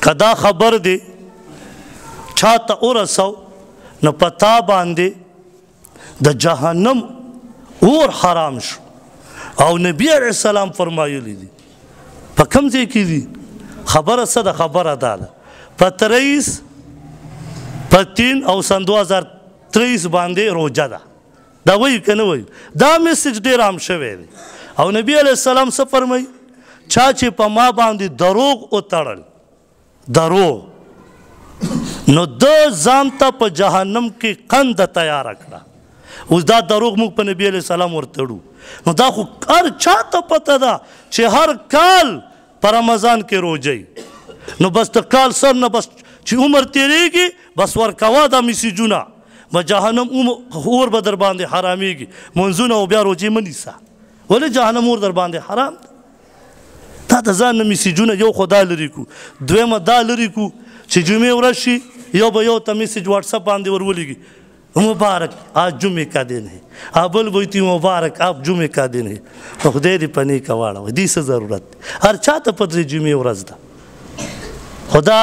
که دا خبر دی چا ته ورسو نو په تا باندې د جهنم اور حرام شو او نبی علیه السلام فرمایلی دي په کوم ځای کې دي خبره څه ده خبره دا ده په 23 په 3 او سن 2023 باندې روجه ده دا وایي که نه وایي دا میسج ډېر عام شوی دی او نبی علیه السلام څه فرمایي چا چې په ما باندې دروغ وتړل دروغ نو د ځان ته په جهنم کې قنده تیاره کړه اوس دا دروغ موږ په نبي علیه السلام ورتړو نو دا خو هر چا ته پته ده چې هر کال په رمضان کې روجئ نو بس د کال سر نه بس چې عمر تېرېږي بس ورکوه دا میسیجونه به جهنم اور به در باندې حرامېږي منځونه او بیا روجې مه نیسه ولې جهنم اور در باندې حرام ده دا د ځان نه میسیجونه یو خو دا لرې کړو دویمه دا لرې کړو چې جمعې ورځ شي یو به یو ته میسیج واټساپ باندې ورولېږي مبارک آج جمعے کا دن ہے بل بوتی مبارک آپ جمعے کا دن ہے خدای دې په نیکه واړوه دې څه ضرورت دی هر چا ته په دې جمعې ورځ ده خو دا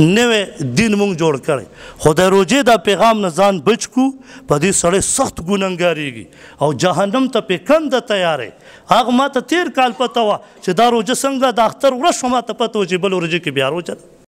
نوی دین مونږ جوړ کړی خو د روجې دا پیغام نه ځان بچ کړو په دې سړی سخت ګنهګارېږي او جهنم ته پې کنده تیارې هغه ما ته تېر کال پته وه چې دا روجه څنګه د اختر ورځ شوه ما ته پته وه چې بل ورځې کې بیا روجه ده